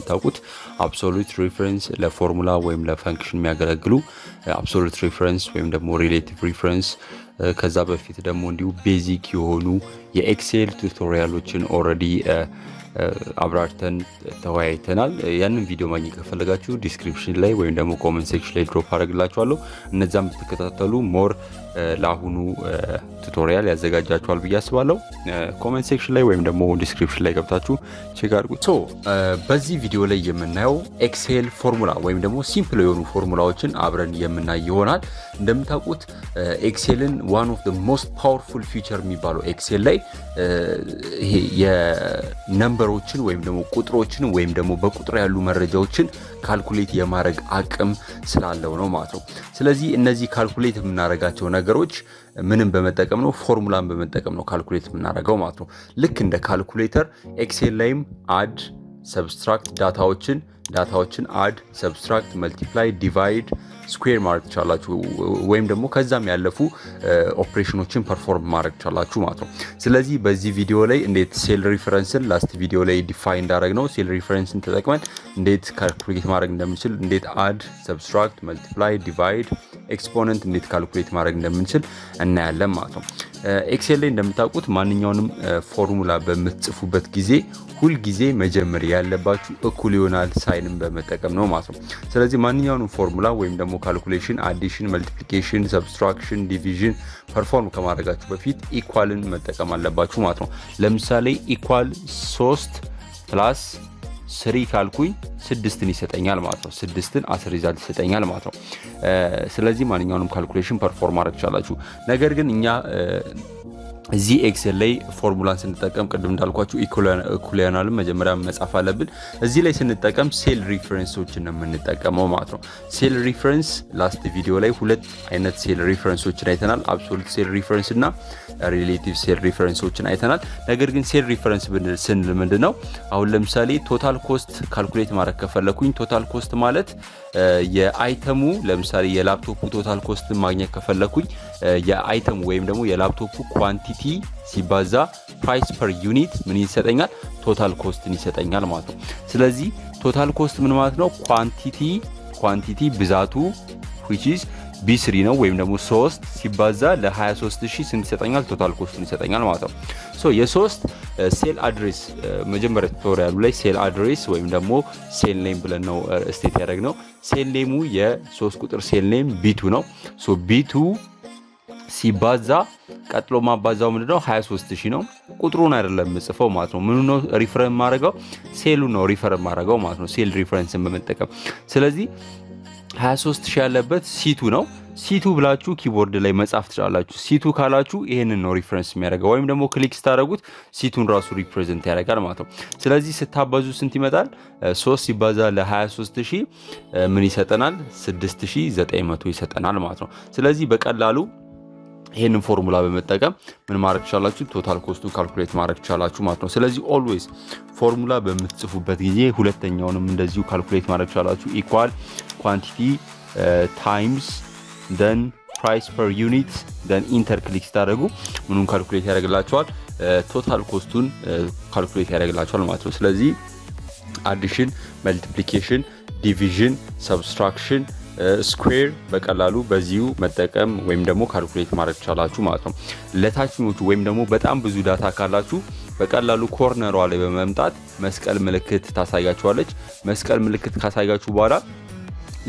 እንደምታውቁት አብሶሉት ሪፈረንስ ለፎርሙላ ወይም ለፈንክሽን የሚያገለግሉ አብሶሉት ሪፈረንስ ወይም ደግሞ ሪሌቲቭ ሪፈረንስ ከዛ በፊት ደግሞ እንዲሁ ቤዚክ የሆኑ የኤክሴል ቱቶሪያሎችን ኦልሬዲ አብራርተን ተወያይተናል። ያንን ቪዲዮ ማግኘት ከፈለጋችሁ ዲስክሪፕሽን ላይ ወይም ደግሞ ኮሜንት ሴክሽን ላይ ድሮፕ አደርግላችኋለሁ። እነዛም ብትከታተሉ ሞር ለአሁኑ ቱቶሪያል ያዘጋጃችኋል ብዬ አስባለሁ። ኮሜንት ሴክሽን ላይ ወይም ደግሞ ዲስክሪፕሽን ላይ ገብታችሁ ቼክ አድርጉት። በዚህ ቪዲዮ ላይ የምናየው ኤክሴል ፎርሙላ ወይም ደግሞ ሲምፕል የሆኑ ፎርሙላዎችን አብረን የምናይ ይሆናል። እንደምታውቁት ኤክሴልን ዋን ኦፍ ዘ ሞስት ፓወርፉል ፊቸር የሚባለው ኤክሴል ላይ ይሄ የነምበሮችን ወይም ደግሞ ቁጥሮችን ወይም ደግሞ በቁጥር ያሉ መረጃዎችን ካልኩሌት የማድረግ አቅም ስላለው ነው ማለት ነው። ስለዚህ እነዚህ ካልኩሌት የምናደርጋቸው ነገሮች ምንም በመጠቀም ነው፣ ፎርሙላን በመጠቀም ነው ካልኩሌት የምናደርገው ማለት ነው። ልክ እንደ ካልኩሌተር ኤክሴል ላይም አድ ሰብስትራክት ዳታዎችን አድ ሰብስትራክት መልቲፕላይ ዲቫይድ ስኩዌር ማድረግ ቻላችሁ ወይም ደግሞ ከዛም ያለፉ ኦፕሬሽኖችን ፐርፎርም ማድረግ ቻላችሁ ማለት ነው። ስለዚህ በዚህ ቪዲዮ ላይ እንዴት ሴል ሪፈረንስን ላስት ቪዲዮ ላይ ዲፋይን እንዳደረግ ነው ሴል ሪፈረንስን ተጠቅመን እንዴት ካልኩሌት ማድረግ እንደምንችል፣ እንዴት አድ ሰብስትራክት መልቲፕላይ ዲቫይድ ኤክስፖነንት እንዴት ካልኩሌት ማድረግ እንደምንችል እናያለን ማለት ነው። ኤክሴል ላይ እንደምታውቁት ማንኛውንም ፎርሙላ በምትጽፉበት ጊዜ ሁልጊዜ መጀመሪያ ያለባችሁ እኩል ይሆናል ሳይንን በመጠቀም ነው ማለት ነው። ስለዚህ ማንኛውንም ፎርሙላ ወይም ደግሞ ካልኩሌሽን፣ አዲሽን፣ መልቲፕሊኬሽን፣ ሰብስትራክሽን፣ ዲቪዥን ፐርፎርም ከማድረጋችሁ በፊት ኢኳልን መጠቀም አለባችሁ ማለት ነው። ለምሳሌ ኢኳል 3 ፕላስ 3 ካልኩኝ 6ን ይሰጠኛል ማለት ነው። 6ን 10 ሪዛልት ይሰጠኛል ማለት ነው። ስለዚህ ማንኛውንም ካልኩሌሽን ፐርፎርም ማድረግ ቻላችሁ። ነገር ግን እኛ እዚህ ኤክሴል ላይ ፎርሙላን ስንጠቀም ቅድም እንዳልኳችሁ ኢኩሊያናልን መጀመሪያ መጻፍ አለብን። እዚህ ላይ ስንጠቀም ሴል ሪፈረንሶችን ነው የምንጠቀመው ማለት ነው። ሴል ሪፈረንስ ላስት ቪዲዮ ላይ ሁለት አይነት ሴል ሪፈረንሶችን አይተናል። አብሶሉት ሴል ሪፈረንስ እና ሪሌቲቭ ሴል ሪፈረንሶችን አይተናል። ነገር ግን ሴል ሪፈረንስ ስንል ምንድነው? አሁን ለምሳሌ ቶታል ኮስት ካልኩሌት ማድረግ ከፈለኩኝ ቶታል ኮስት ማለት የአይተሙ ለምሳሌ የላፕቶፑ ቶታል ኮስት ማግኘት ከፈለኩኝ የአይተሙ ወይም ደግሞ የላፕቶፑ ኳንቲቲ ሲባዛ ፕራይስ ፐር ዩኒት ምን ይሰጠኛል? ቶታል ኮስትን ይሰጠኛል ማለት ነው። ስለዚህ ቶታል ኮስት ምን ማለት ነው? ኳንቲቲ ብዛቱ which is B3 ነው ወይም ደግሞ 3 ሲባዛ ለ23000 ስንት ይሰጠኛል? ቶታል ኮስትን ይሰጠኛል ማለት ነው። የሶስት ሴል አድሬስ መጀመሪያ ቱቶሪያሉ ላይ ሴል አድሬስ ወይም ደግሞ ሴል ኔም ብለን ነው ስቴት ያደረግነው። ሴል ኔሙ የ3 ቁጥር ሴል ኔም B2 ነው። B2 ሲባዛ ቀጥሎ ማባዛው ምንድነው? 23000 ነው። ቁጥሩን አይደለም የምጽፈው ማለት ነው። ምኑ ነው ሪፈር ማድረገው? ሴሉ ነው ሪፈር ማድረገው ማለት ነው፣ ሴል ሪፈረንስን በመጠቀም። ስለዚህ 23000 ያለበት ሲቱ ነው። ሲቱ ብላችሁ ኪቦርድ ላይ መጻፍ ትችላላችሁ። ሲቱ ካላችሁ ይሄንን ነው ሪፈረንስ የሚያደርገው፣ ወይም ደግሞ ክሊክ ስታደርጉት ሲቱን ራሱ ሪፕሬዘንት ያደርጋል ማለት ነው። ስለዚህ ስታባዙ ስንት ይመጣል? 3 ሲባዛ ለ23000 ምን ይሰጠናል? 6900 ይሰጠናል ማለት ነው። ስለዚህ በቀላሉ ይሄንን ፎርሙላ በመጠቀም ምን ማድረግ ትችላላችሁ? ቶታል ኮስቱን ካልኩሌት ማድረግ ትችላላችሁ ማለት ነው። ስለዚህ ኦልዌይስ ፎርሙላ በምትጽፉበት ጊዜ ሁለተኛውንም እንደዚሁ ካልኩሌት ማድረግ ትችላላችሁ። ኢኳል ኳንቲቲ ታይምስ ደን ፕራይስ ፐር ዩኒት ደን ኢንተር ክሊክ ስታደርጉ ምኑን ካልኩሌት ያደርግላችኋል? ቶታል ኮስቱን ካልኩሌት ያደርግላችኋል ማለት ነው። ስለዚህ አዲሽን፣ መልቲፕሊኬሽን፣ ዲቪዥን፣ ሰብስትራክሽን ስኩዌር በቀላሉ በዚሁ መጠቀም ወይም ደግሞ ካልኩሌት ማድረግ ቻላችሁ ማለት ነው። ለታችኞቹ ወይም ደግሞ በጣም ብዙ ዳታ ካላችሁ በቀላሉ ኮርነሯ ላይ በመምጣት መስቀል ምልክት ታሳያችኋለች። መስቀል ምልክት ካሳያችሁ በኋላ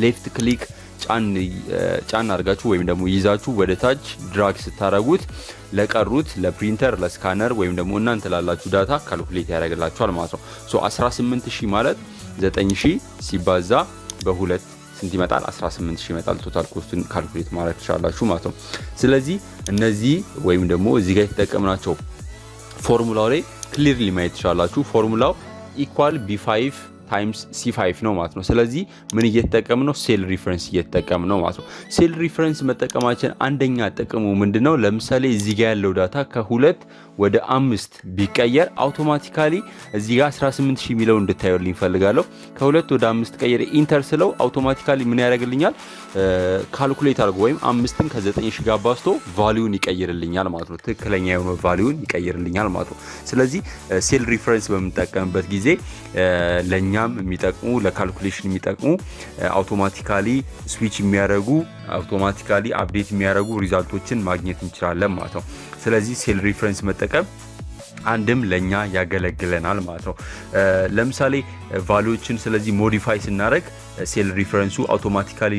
ሌፍት ክሊክ ጫን አድርጋችሁ ወይም ደግሞ ይዛችሁ ወደ ታች ድራግ ስታረጉት ለቀሩት ለፕሪንተር፣ ለስካነር ወይም ደግሞ እናንተ ላላችሁ ዳታ ካልኩሌት ያደርግላችኋል ማለት ነው። 18000 ማለት 9000 ሲባዛ በ2 ስንት ይመጣል? 18000 ይመጣል። ቶታል ኮስቱን ካልኩሌት ማድረግ ትችላላችሁ ማለት ነው። ስለዚህ እነዚህ ወይም ደግሞ እዚህ ጋር የተጠቀምናቸው ፎርሙላው ላይ ክሊርሊ ማየት ትችላላችሁ። ፎርሙላው ኢኳል B5 ታይምስ C5 ነው ማለት ነው። ስለዚህ ምን እየተጠቀምን ነው? ሴል ሪፈረንስ እየተጠቀምን ነው ማለት ነው። ሴል ሪፈረንስ መጠቀማችን አንደኛ ጥቅሙ ምንድነው? ለምሳሌ እዚህ ጋር ያለው ዳታ ከ2 ወደ 5 ቢቀየር አውቶማቲካሊ እዚህ ጋር 18000 ሚለው እንድታዩልኝ ፈልጋለሁ ከ2 ወደ 5 ቀየረ ኢንተር ስለው አውቶማቲካሊ ምን ያደርግልኛል ካልኩሌት አድርጎ ወይም 5ን ከ9000 ጋር ባስቶ ቫልዩን ይቀይርልኛል ማለት ነው ትክክለኛ የሆነ ቫልዩን ይቀይርልኛል ማለት ነው ስለዚህ ሴል ሪፈረንስ በመጠቀምበት ጊዜ ለኛም የሚጠቅሙ ለካልኩሌሽን የሚጠቅሙ አውቶማቲካሊ ስዊች የሚያደርጉ አውቶማቲካሊ አፕዴት የሚያደርጉ ሪዛልቶችን ማግኘት እንችላለን ማለት ነው ስለዚህ ሴል ሪፈረንስ መጠቀም አንድም ለኛ ያገለግለናል ማለት ነው ለምሳሌ ቫልዩዎችን ስለዚህ ሞዲፋይ ስናደርግ ሴል ሪፈረንሱ አውቶማቲካሊ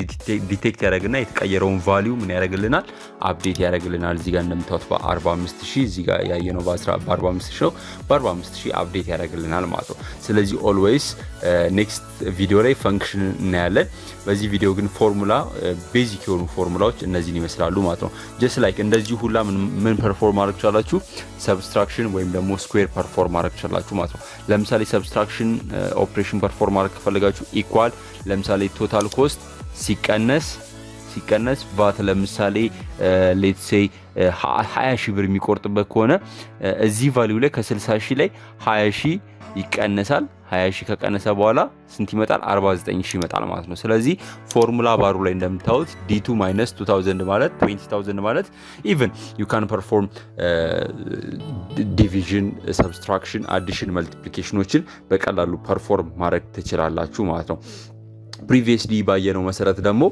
ዲቴክት ያደርግና የተቀየረውን ቫልዩ ምን ያደርግልናል አፕዴት ያደርግልናል እዚህ ጋር እንደምታዩት በ45000 እዚህ ጋር ያየነው በ45000 ነው በ45000 አፕዴት ያደርግልናል ማለት ነው ስለዚህ ኦልዌይስ ኔክስት ቪዲዮ ላይ ፈንክሽን እናያለን በዚህ ቪዲዮ ግን ፎርሙላ ቤዚክ የሆኑ ፎርሙላዎች እነዚህን ይመስላሉ ማለት ነው ጀስት ላይክ እንደዚህ ሁላ ምን ፐርፎርም ማድረግ ይችላልችሁ ሰብስትራክሽን ወይም ደግሞ ስኩዌር ፐርፎርም ማድረግ ይችላልችሁ ማለት ነው ለምሳሌ ሰብስትራክሽን ኦፕሬሽን ፐርፎርም ማድረግ ከፈለጋችሁ ኢኳል ለምሳሌ ቶታል ኮስት ሲቀነስ ቫት ለምሳሌ ሌትስ ሴይ 20000 ብር የሚቆርጥበት ከሆነ እዚህ ቫልዩ ላይ ከ60000 ላይ 20000 ይቀነሳል 20000 ከቀነሰ በኋላ ስንት ይመጣል 49000 ይመጣል ማለት ነው ስለዚህ ፎርሙላ ባሩ ላይ እንደምታዩት d2 - 2000 ማለት 20000 ማለት even you can perform division subtraction addition multiplicationዎችን በቀላሉ ፐርፎርም ማድረግ ትችላላችሁ ማለት ነው ፕሪቪየስሊ ባየነው መሰረት ደግሞ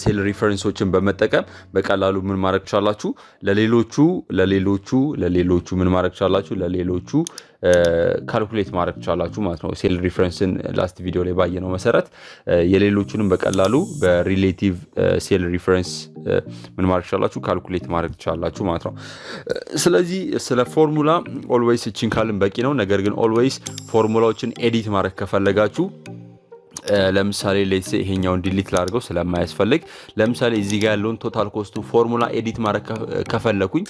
ሴል ሪፈረንሶችን በመጠቀም በቀላሉ ምን ማድረግ ይችላልችሁ ለሌሎቹ ምን ማድረግ ይችላልችሁ ለሌሎቹ ካልኩሌት ማድረግ ይችላልችሁ ማለት ነው ሴል ሪፈረንስን ላስት ቪዲዮ ላይ ባየነው መሰረት የሌሎቹንም በቀላሉ በሪሌቲቭ ሴል ሪፈረንስ ምን ማድረግ ይችላልችሁ ካልኩሌት ማድረግ ይችላልችሁ ማለት ነው ስለዚህ ስለ ፎርሙላ ኦልዌይስ እቺን ካልን በቂ ነው ነገር ግን ኦልዌይስ ፎርሙላዎችን ኤዲት ማድረግ ከፈለጋችሁ ለምሳሌ ሌትስ ይሄኛውን ዲሊት ላድርገው ስለማያስፈልግ ለምሳሌ እዚህ ጋር ያለውን ቶታል ኮስቱ ፎርሙላ ኤዲት ማድረግ ከፈለኩኝ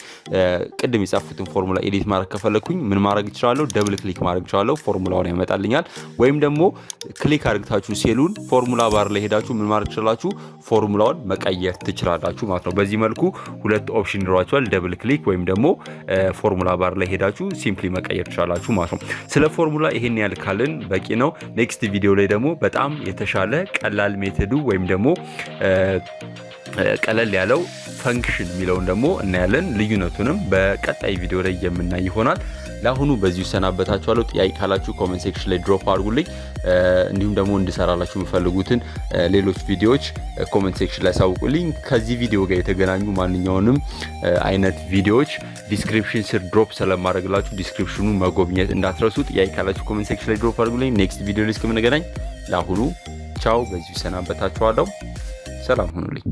ቅድም የጻፍኩትን ፎርሙላ ኤዲት ማድረግ ከፈለኩኝ ምን ማድረግ ይችላልው ደብል ክሊክ ማድረግ ይችላልው ፎርሙላውን ያመጣልኛል ወይም ደግሞ ክሊክ አድርጋችሁ ሴሉን ፎርሙላ ባር ላይ ሄዳችሁ ምን ማድረግ ይችላልችሁ ፎርሙላውን መቀየር ትችላላችሁ ማለት ነው በዚህ መልኩ ሁለት ኦፕሽን ይኖራችኋል ደብል ክሊክ ወይም ደግሞ ፎርሙላ ባር ላይ ሄዳችሁ ሲምፕሊ መቀየር ትችላላችሁ ማለት ነው ስለ ፎርሙላ ይሄን ያልካልን በቂ ነው ኔክስት ቪዲዮ ላይ ደግሞ በጣም የተሻለ ቀላል ሜተዱ ወይም ደግሞ ቀለል ያለው ፈንክሽን የሚለውን ደግሞ እናያለን ልዩነቱንም በቀጣይ ቪዲዮ ላይ የምናይ ይሆናል ለአሁኑ በዚሁ ሰናበታችኋለሁ ጥያቄ ካላችሁ ኮሜንት ሴክሽን ላይ ድሮፕ አድርጉልኝ እንዲሁም ደግሞ እንድሰራላችሁ የምፈልጉትን ሌሎች ቪዲዮዎች ኮሜንት ሴክሽን ላይ አሳውቁልኝ ከዚህ ቪዲዮ ጋር የተገናኙ ማንኛውንም አይነት ቪዲዮዎች ዲስክሪፕሽን ስር ድሮፕ ስለማድረግላችሁ ዲስክሪፕሽኑ መጎብኘት እንዳትረሱ ጥያቄ ካላችሁ ኮሜንት ሴክሽን ላይ ድሮፕ አድርጉልኝ ኔክስት ቪዲዮ ላይ እስከምንገናኝ ለአሁኑ ቻው በዚሁ ሰናበታችኋለሁ ሰላም ሁኑልኝ